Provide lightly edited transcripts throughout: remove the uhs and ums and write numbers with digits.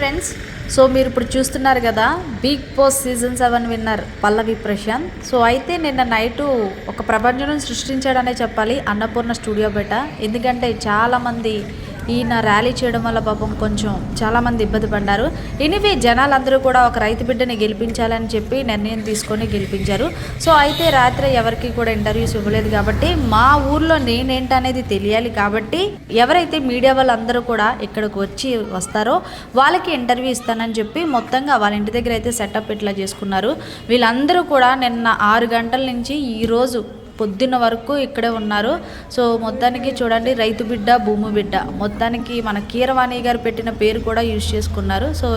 Friends, so మీరు ఇప్పుడు చూస్తున్నారు కదా బిగ్ బాస్ సీజన్ 7 విన్నర్ పల్లవి ప్రశాంత్. సో అయితే నిన్న నైటు ఒక ప్రపంచం సృష్టించాడనే చెప్పాలి అన్నపూర్ణ స్టూడియో బయట. ఎందుకంటే చాలామంది ఈయన ర్యాలీ చేయడం వల్ల పాపం కొంచెం చాలామంది ఇబ్బంది పడ్డారు. ఎనివే జనాలందరూ కూడా ఒక రైతు బిడ్డని గెలిపించాలని చెప్పి నిర్ణయం తీసుకొని గెలిపించారు. సో అయితే రాత్రి ఎవరికి కూడా ఇంటర్వ్యూస్ ఇవ్వలేదు కాబట్టి మా ఊర్లో నేనేంటనేది తెలియాలి కాబట్టి ఎవరైతే మీడియా వాళ్ళందరూ కూడా ఇక్కడికి వస్తారో వాళ్ళకి ఇంటర్వ్యూ ఇస్తానని చెప్పి మొత్తంగా వాళ్ళ ఇంటి దగ్గర అయితే సెటప్ ఇట్లా చేసుకున్నారు. వీళ్ళందరూ కూడా నిన్న 6 గంటల నుంచి ఈరోజు పొద్దున్న వరకు ఇక్కడే ఉన్నారు. సో మొత్తానికి చూడండి, రైతు బిడ్డ భూమి బిడ్డ, మొత్తానికి మన కీరవాణి గారు పెట్టిన పేరు కూడా యూజ్ చేసుకున్నారు. సో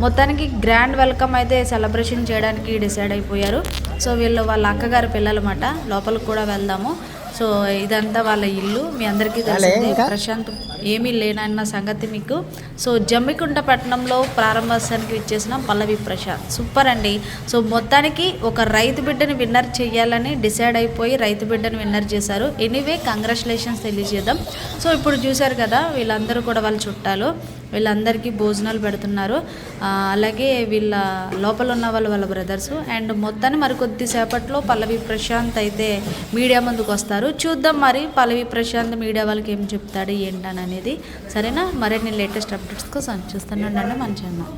మొత్తానికి గ్రాండ్ వెల్కమ్ అయితే సెలబ్రేషన్ చేయడానికి డిసైడ్ అయిపోయారు. సో వీళ్ళు వాళ్ళ అక్కగారి పిల్లలమాట. లోపలికి కూడా వెళ్దాము. సో ఇదంతా వాళ్ళ ఇల్లు, మీ అందరికీ తెలిసిందే. ప్రశాంత్ ఏమీ లేనన్న సంగతి మీకు. సో జమ్మికుంట పట్టణంలో ప్రారంభోత్సవానికి ఇచ్చేసిన పల్లవి ప్రశాంత్ సూపర్ అండి. సో మొత్తానికి ఒక రైతు బిడ్డని విన్నర్ చేయాలని డిసైడ్ అయిపోయి రైతు బిడ్డని విన్నర్ చేశారు. Anyway congratulations తెలియజేద్దాం. సో ఇప్పుడు చూశారు కదా, వీళ్ళందరూ కూడా వాళ్ళ చుట్టాలు, వీళ్ళందరికీ భోజనాలు పెడుతున్నారు. అలాగే వీళ్ళ లోపల ఉన్న వాళ్ళ బ్రదర్స్. అండ్ మొత్తాన్ని మరి కొద్దిసేపట్లో పల్లవి ప్రశాంత్ అయితే మీడియా ముందుకు వస్తారు. చూద్దాం మరి పల్లవి ప్రశాంత్ మీడియా వాళ్ళకి ఏం చెప్తాడు ఏంటని అనేది. సరేనా? మరిన్ని లేటెస్ట్ అప్డేట్స్ కోసం చూస్తున్నానండి మన ఛానల్.